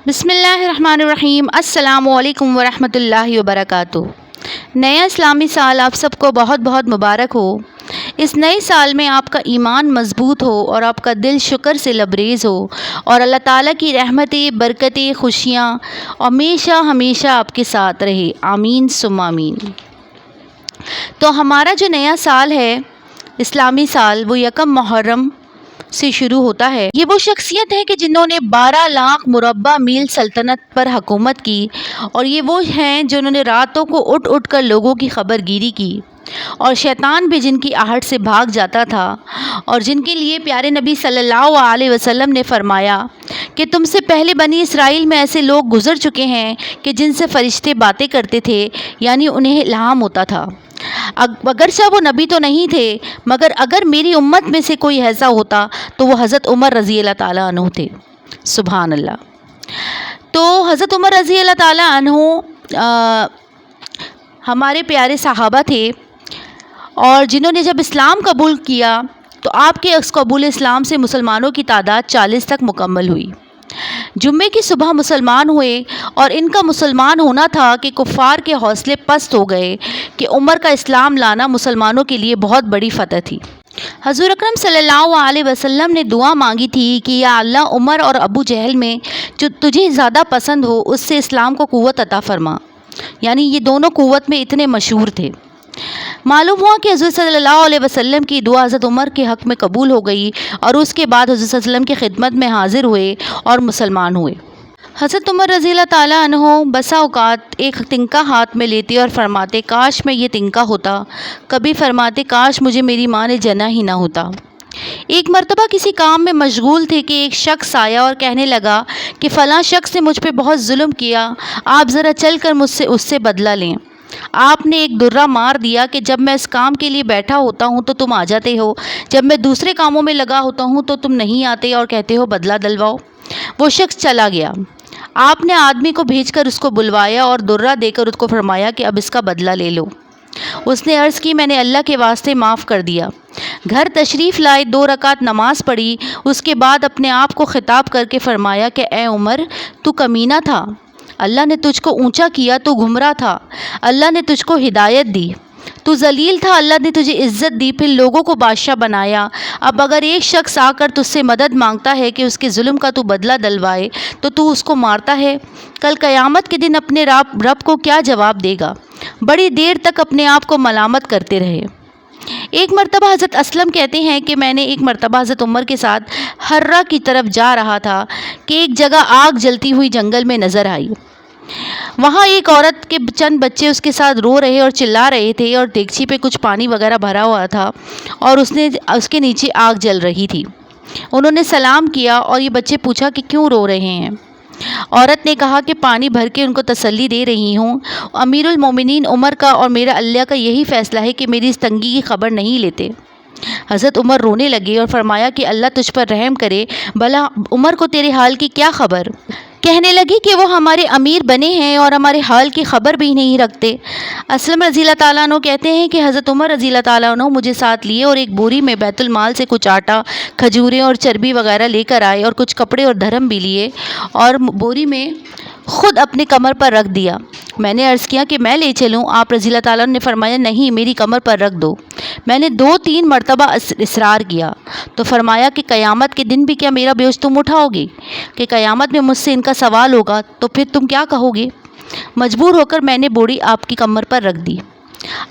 بسم اللہ الرحمن الرحیم۔ السلام علیکم ورحمۃ اللہ وبرکاتہ۔ نیا اسلامی سال آپ سب کو بہت بہت مبارک ہو۔ اس نئے سال میں آپ کا ایمان مضبوط ہو اور آپ کا دل شکر سے لبریز ہو، اور اللہ تعالیٰ کی رحمتیں، برکتیں، خوشیاں ہمیشہ ہمیشہ آپ کے ساتھ رہے، آمین ثم آمین۔ تو ہمارا جو نیا سال ہے اسلامی سال، وہ یکم محرم سے شروع ہوتا ہے۔ یہ وہ شخصیت ہے کہ جنہوں نے 12 لاکھ مربع میل سلطنت پر حکومت کی، اور یہ وہ ہیں جنہوں نے راتوں کو اٹھ اٹھ کر لوگوں کی خبر گیری کی، اور شیطان بھی جن کی آہٹ سے بھاگ جاتا تھا، اور جن کے لیے پیارے نبی صلی اللہ علیہ وسلم نے فرمایا کہ تم سے پہلے بنی اسرائیل میں ایسے لوگ گزر چکے ہیں کہ جن سے فرشتے باتیں کرتے تھے، یعنی انہیں الہام ہوتا تھا۔ اگرچہ وہ نبی تو نہیں تھے، مگر اگر میری امت میں سے کوئی ایسا ہوتا تو وہ حضرت عمر رضی اللہ تعالیٰ عنہ تھے۔ سبحان اللہ۔ تو حضرت عمر رضی اللہ تعالیٰ عنہ ہمارے پیارے صحابہ تھے، اور جنہوں نے جب اسلام قبول کیا تو آپ کے اس قبول اسلام سے مسلمانوں کی تعداد 40 تک مکمل ہوئی۔ جمعے کی صبح مسلمان ہوئے، اور ان کا مسلمان ہونا تھا کہ کفار کے حوصلے پست ہو گئے کہ عمر کا اسلام لانا مسلمانوں کے لیے بہت بڑی فتح تھی۔ حضور اکرم صلی اللہ علیہ وسلم نے دعا مانگی تھی کہ یا اللہ، عمر اور ابو جہل میں جو تجھے زیادہ پسند ہو اس سے اسلام کو قوت عطا فرما، یعنی یہ دونوں قوت میں اتنے مشہور تھے۔ معلوم ہوا کہ حضرت صلی اللہ علیہ وسلم کی دعا حضرت عمر کے حق میں قبول ہو گئی، اور اس کے بعد حضرت صلی اللہ علیہ وسلم کی خدمت میں حاضر ہوئے اور مسلمان ہوئے۔ حضرت عمر رضی اللہ تعالیٰ عنہ بسا اوقات ایک تنکا ہاتھ میں لیتے اور فرماتے کاش میں یہ تنکا ہوتا، کبھی فرماتے کاش مجھے میری ماں نے جنا ہی نہ ہوتا۔ ایک مرتبہ کسی کام میں مشغول تھے کہ ایک شخص آیا اور کہنے لگا کہ فلاں شخص نے مجھ پہ بہت ظلم کیا، آپ ذرا چل کر مجھ سے اس سے بدلہ لیں۔ آپ نے ایک درہ مار دیا کہ جب میں اس کام کے لیے بیٹھا ہوتا ہوں تو تم آ جاتے ہو، جب میں دوسرے کاموں میں لگا ہوتا ہوں تو تم نہیں آتے اور کہتے ہو بدلہ دلواؤ۔ وہ شخص چلا گیا۔ آپ نے آدمی کو بھیج کر اس کو بلوایا اور درہ دے کر اس کو فرمایا کہ اب اس کا بدلہ لے لو۔ اس نے عرض کی میں نے اللہ کے واسطے معاف کر دیا۔ گھر تشریف لائے، 2 رکعت نماز پڑھی، اس کے بعد اپنے آپ کو خطاب کر کے فرمایا کہ اے عمر، تو کمینہ تھا، اللہ نے تجھ کو اونچا کیا، تو گمراہ تھا، اللہ نے تجھ کو ہدایت دی، تو ذلیل تھا، اللہ نے تجھے عزت دی، پھر لوگوں کو بادشاہ بنایا۔ اب اگر ایک شخص آ کر تجھ سے مدد مانگتا ہے کہ اس کے ظلم کا تو بدلہ دلوائے تو اس کو مارتا ہے، کل قیامت کے دن اپنے رب کو کیا جواب دے گا؟ بڑی دیر تک اپنے آپ کو ملامت کرتے رہے۔ ایک مرتبہ حضرت اسلم کہتے ہیں کہ میں نے ایک مرتبہ حضرت عمر کے ساتھ ہرہ کی طرف جا رہا تھا کہ ایک جگہ آگ جلتی ہوئی جنگل میں نظر آئی۔ وہاں ایک عورت کے چند بچے اس کے ساتھ رو رہے اور چلا رہے تھے، اور دیگچی پہ کچھ پانی وغیرہ بھرا ہوا تھا، اور اس کے نیچے آگ جل رہی تھی۔ انہوں نے سلام کیا اور یہ بچے پوچھا کہ کیوں رو رہے ہیں؟ عورت نے کہا کہ پانی بھر کے ان کو تسلی دے رہی ہوں، امیر المومنین عمر کا اور میرا اللہ کا یہی فیصلہ ہے کہ میری اس تنگی کی خبر نہیں لیتے۔ حضرت عمر رونے لگے اور فرمایا کہ اللہ تجھ پر رحم کرے، بھلا عمر کو تیرے حال کی کیا خبر؟ کہنے لگی کہ وہ ہمارے امیر بنے ہیں اور ہمارے حال کی خبر بھی نہیں رکھتے۔ اسلم رضی اللہ تعالیٰ عنہ کہتے ہیں کہ حضرت عمر رضی اللہ تعالیٰ عنہ مجھے ساتھ لیے اور ایک بوری میں بیت المال سے کچھ آٹا، کھجوریں اور چربی وغیرہ لے کر آئے، اور کچھ کپڑے اور دھرم بھی لیے، اور بوری میں خود اپنے کمر پر رکھ دیا۔ میں نے عرض کیا کہ میں لے چلوں؟ آپ رضی اللہ تعالیٰ نے فرمایا نہیں، میری کمر پر رکھ دو۔ میں نے 2-3 مرتبہ اصرار کیا تو فرمایا کہ قیامت کے دن بھی کیا میرا بوجھ تم اٹھاؤ گے؟ کہ قیامت میں مجھ سے ان کا سوال ہوگا تو پھر تم کیا کہو گے؟ مجبور ہو کر میں نے بوری آپ کی کمر پر رکھ دی۔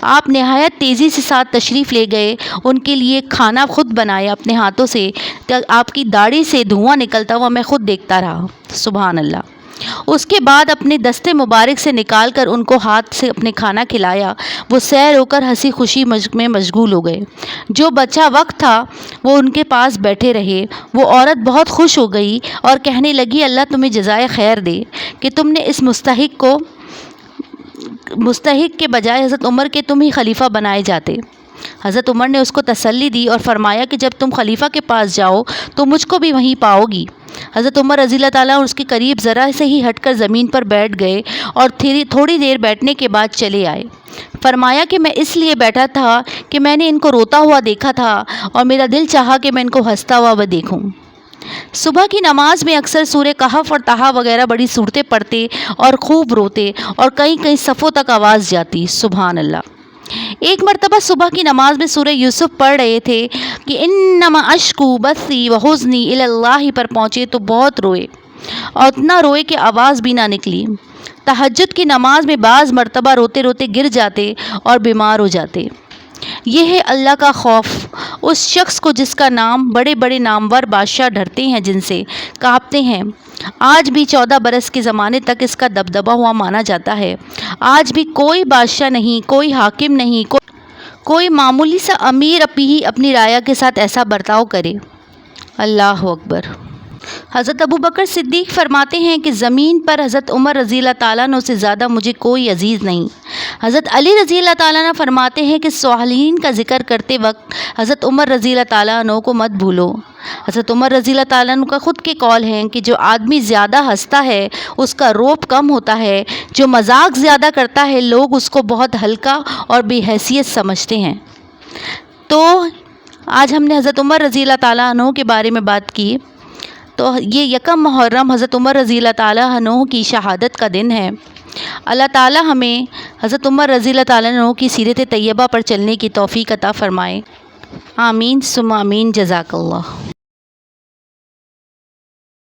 آپ نہایت تیزی سے ساتھ تشریف لے گئے، ان کے لیے کھانا خود بنایا اپنے ہاتھوں سے، آپ کی داڑھی سے دھواں نکلتا ہوا میں خود دیکھتا رہا۔ سبحان اللہ۔ اس کے بعد اپنے دستے مبارک سے نکال کر ان کو ہاتھ سے اپنے کھانا کھلایا۔ وہ سیر ہو کر ہنسی خوشی میں مشغول ہو گئے۔ جو بچہ وقت تھا وہ ان کے پاس بیٹھے رہے۔ وہ عورت بہت خوش ہو گئی اور کہنے لگی اللہ تمہیں جزائے خیر دے کہ تم نے اس مستحق کے بجائے حضرت عمر کے تم ہی خلیفہ بنائے جاتے۔ حضرت عمر نے اس کو تسلی دی اور فرمایا کہ جب تم خلیفہ کے پاس جاؤ تو مجھ کو بھی وہیں پاؤ گی۔ حضرت عمر رضی اللہ تعالیٰ اس کے قریب ذرا سے ہی ہٹ کر زمین پر بیٹھ گئے، اور تھوڑی دیر بیٹھنے کے بعد چلے آئے۔ فرمایا کہ میں اس لیے بیٹھا تھا کہ میں نے ان کو روتا ہوا دیکھا تھا، اور میرا دل چاہا کہ میں ان کو ہنستا ہوا دیکھوں۔ صبح کی نماز میں اکثر سورہ کہف اور طٰہٰ وغیرہ بڑی صورتیں پڑھتے اور خوب روتے اور کئی کئی صفوں تک آواز جاتی۔ سبحان اللہ۔ ایک مرتبہ صبح کی نماز میں سورہ یوسف پڑھ رہے تھے کہ انما اشکو بثی و حزنی الی اللہ پر پہنچے تو بہت روئے اور اتنا روئے کہ آواز بھی نہ نکلی۔ تہجد کی نماز میں بعض مرتبہ روتے روتے گر جاتے اور بیمار ہو جاتے۔ یہ ہے اللہ کا خوف اس شخص کو جس کا نام بڑے بڑے نامور بادشاہ ڈرتے ہیں، جن سے کانپتے ہیں۔ آج بھی 14 برس کے زمانے تک اس کا دبدبہ ہوا مانا جاتا ہے۔ آج بھی کوئی بادشاہ نہیں، کوئی حاکم نہیں، کوئی معمولی سا امیر ہی اپنی رعایا کے ساتھ ایسا برتاؤ کرے۔ اللہ اکبر۔ حضرت ابوبکر صدیق فرماتے ہیں کہ زمین پر حضرت عمر رضی اللہ تعالیٰ عنہ سے زیادہ مجھے کوئی عزیز نہیں۔ حضرت علی رضی اللہ تعالیٰ عنہ فرماتے ہیں کہ صالحین کا ذکر کرتے وقت حضرت عمر رضی اللہ تعالیٰ عنہ کو مت بھولو۔ حضرت عمر رضی اللہ تعالیٰ عنہ کا خود کے قول ہیں کہ جو آدمی زیادہ ہنستا ہے اس کا روب کم ہوتا ہے، جو مذاق زیادہ کرتا ہے لوگ اس کو بہت ہلکا اور بے حیثیت سمجھتے ہیں۔ تو آج ہم نے حضرت عمر رضی اللہ تعالیٰ عنہ کے بارے میں بات کی۔ تو یہ یکم محرم حضرت عمر رضی اللہ تعالیٰ عنہ کی شہادت کا دن ہے۔ اللہ تعالیٰ ہمیں حضرت عمر رضی اللہ تعالیٰ عنہ کی سیرت طیبہ پر چلنے کی توفیق عطا فرمائے۔ آمین ثم آمین۔ جزاک اللہ۔